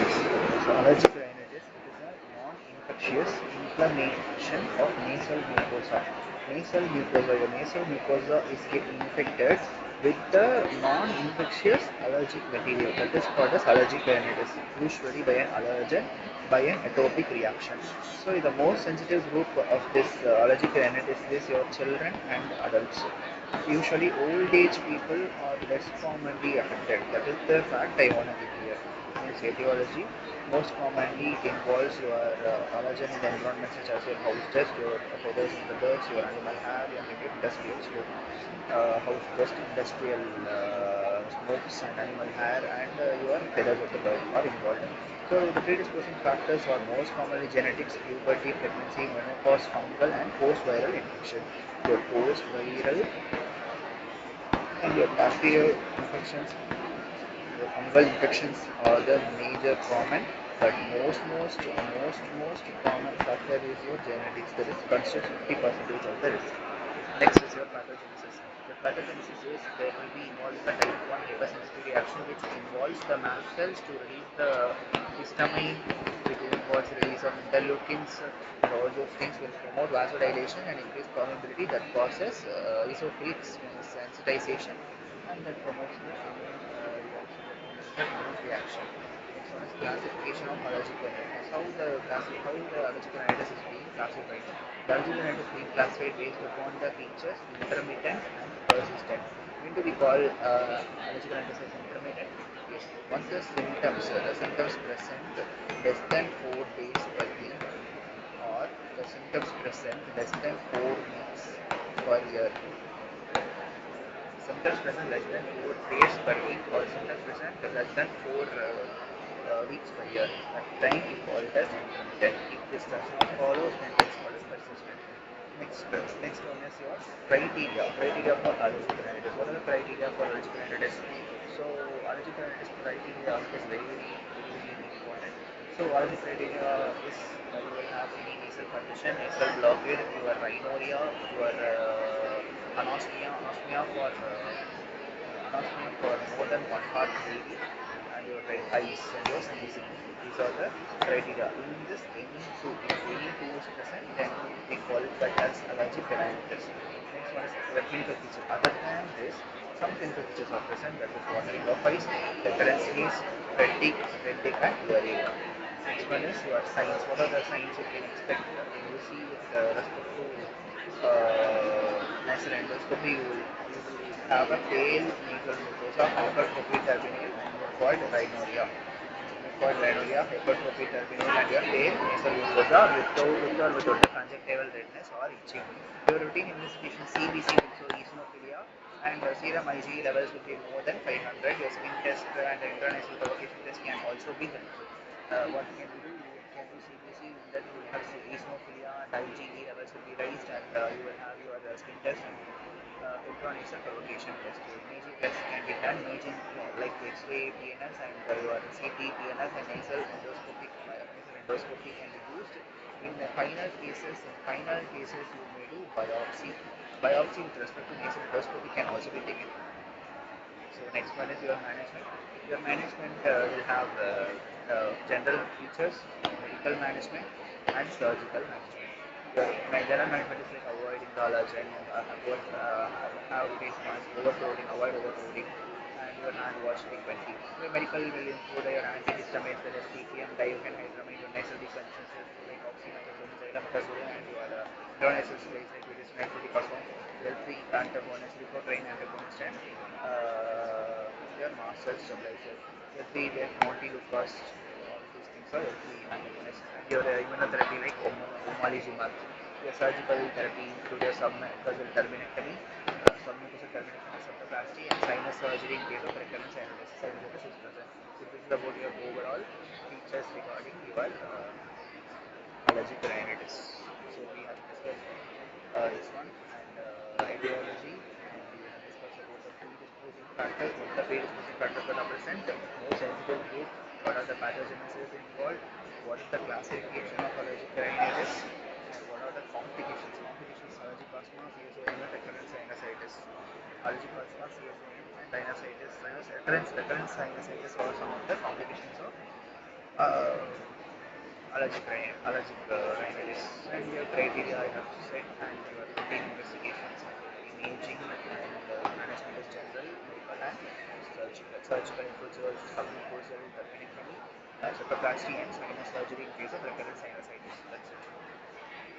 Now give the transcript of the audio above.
So allergic rhinitis, it is a non-infectious inflammation of nasal mucosa. Your nasal mucosa is getting infected with the non-infectious allergic material. That is called as allergic rhinitis, usually by an allergen, by an atopic reaction. So the most sensitive group of this allergic rhinitis is your children and adults. Usually old age people are less commonly affected. That is the fact I want to give here. Means etiology, most commonly it involves your allergen in the environment such as your house dust, your feathers in the birds, your animal hair, your maybe industrial smoke, house dust, industrial smokes and animal hair, and your feathers of the bird are involved. So the predisposing factors are most commonly genetics, puberty, pregnancy, menopause, fungal and post-viral infection. Your post-viral and your bacterial infections, your fungal infections are the major common, but most common factor is your genetics. That is constitutes 50% of the risk. Next is your pathogenesis. The pathogenesis is there will be involved the type 1 hypersensitivity reaction, which involves the mast cells to release the histamine, which involves the release of interleukins, and all those things will promote vasodilation and increase permeability that causes eosinophilic sensitization, and that promotes the immune reaction. Next one is classification of allergic rhinitis. How the allergic rhinitis is being classified. The allergic rhinitis is being classified based upon the features intermittent and persistent. When do we call allergic rhinitis as intermittent? Yes. Once the symptoms present less than 4 days per week, or the symptoms present less than 4 weeks per year. Symptoms present less than 4 days per week, or symptoms present less than 4 weeks per year. At time we call it as intermittent. If this does not follow, then it's called as persistent. Next one is your criteria. Criteria for allergic rhinitis. What are the criteria for allergic rhinitis? So allergic rhinitis criteria is very important. So allergic criteria is you will have any nasal condition, nasal blockade, your rhinorrhea, your anosmia for more than 1 hour daily, and your red eyes and your sneezing. These are the criteria. In this, if any two is present, then we call it that as allergic rhinitis. Next one is the clinical feature. Other than this, some clinical features are present. That is watering of eyes, recurrent sneeze, fatigue, headache, and earache. Next one is your signs. What are the signs you can expect when you see with respect to nasal endoscopy? You will have a pale nasal mucosa, hypertrophy terminal, and mucoid rhinorrhea. Mucoid rhinorrhea, hypertrophy terminal, and your pale nasal mucosa with or without the conjunctival redness or itching. Your routine investigation CBC will show eosinophilia, and serum IgE levels will be more than 500. Your skin test and intranasal provocation test can also be helpful. What can we do? You can do CBC, then you will have eosinophilia and IgE levels will be raised, and you will have your skin test and intranasal provocation test. Your imaging tests can be done, imaging like X-ray PNS and your CT PNS and nasal endoscopy can be used. In the final cases you may do biopsy. Biopsy with respect to nasal endoscopy can also be taken. So next one is your management. Your management will have general features, medical management, and surgical management. Your general management is like avoiding the allergen, have face mask, avoid overcrowding, and your hand wash frequently. Your medical will include your antihistamines, that is TPM, diphenhydramine, your nasal decongestants like oxymetazoline, xylmetazole, and your intranasal sprays like budesonide, fluticasone, L3 antagonist, leukotriene antagonist, and your mast cell stabilizer. L3 like montelukast, all these things are L3 antagonists. And your immunotherapy like omalizumab. Your surgical therapy include your submucosal terminectomy, septoplasty, and sinus surgery in case of recurrent sinusitis is present. So this is about your overall features regarding your allergic rhinitis. So we have discussed this one, and etiology, and we have discussed about the predisposing factors. What are the predisposing factors that are present? Most sensitive group. What are the pathogenesis involved? What is the classification of allergic rhinitis? And what are the complications? Complications: allergic asthma, CSOM, and recurrent sinusitis. Allergic asthma, CSOM, and sinusitis. Recurrent sinusitis are some of the complications of Uh, allergic rhinitis, and your criteria I have said, and your routine investigations, imaging and management is general, medical and surgical. Surgical includes your submucosal terminectomy, septoplasty and sinus surgery in case of recurrent sinusitis. That's it.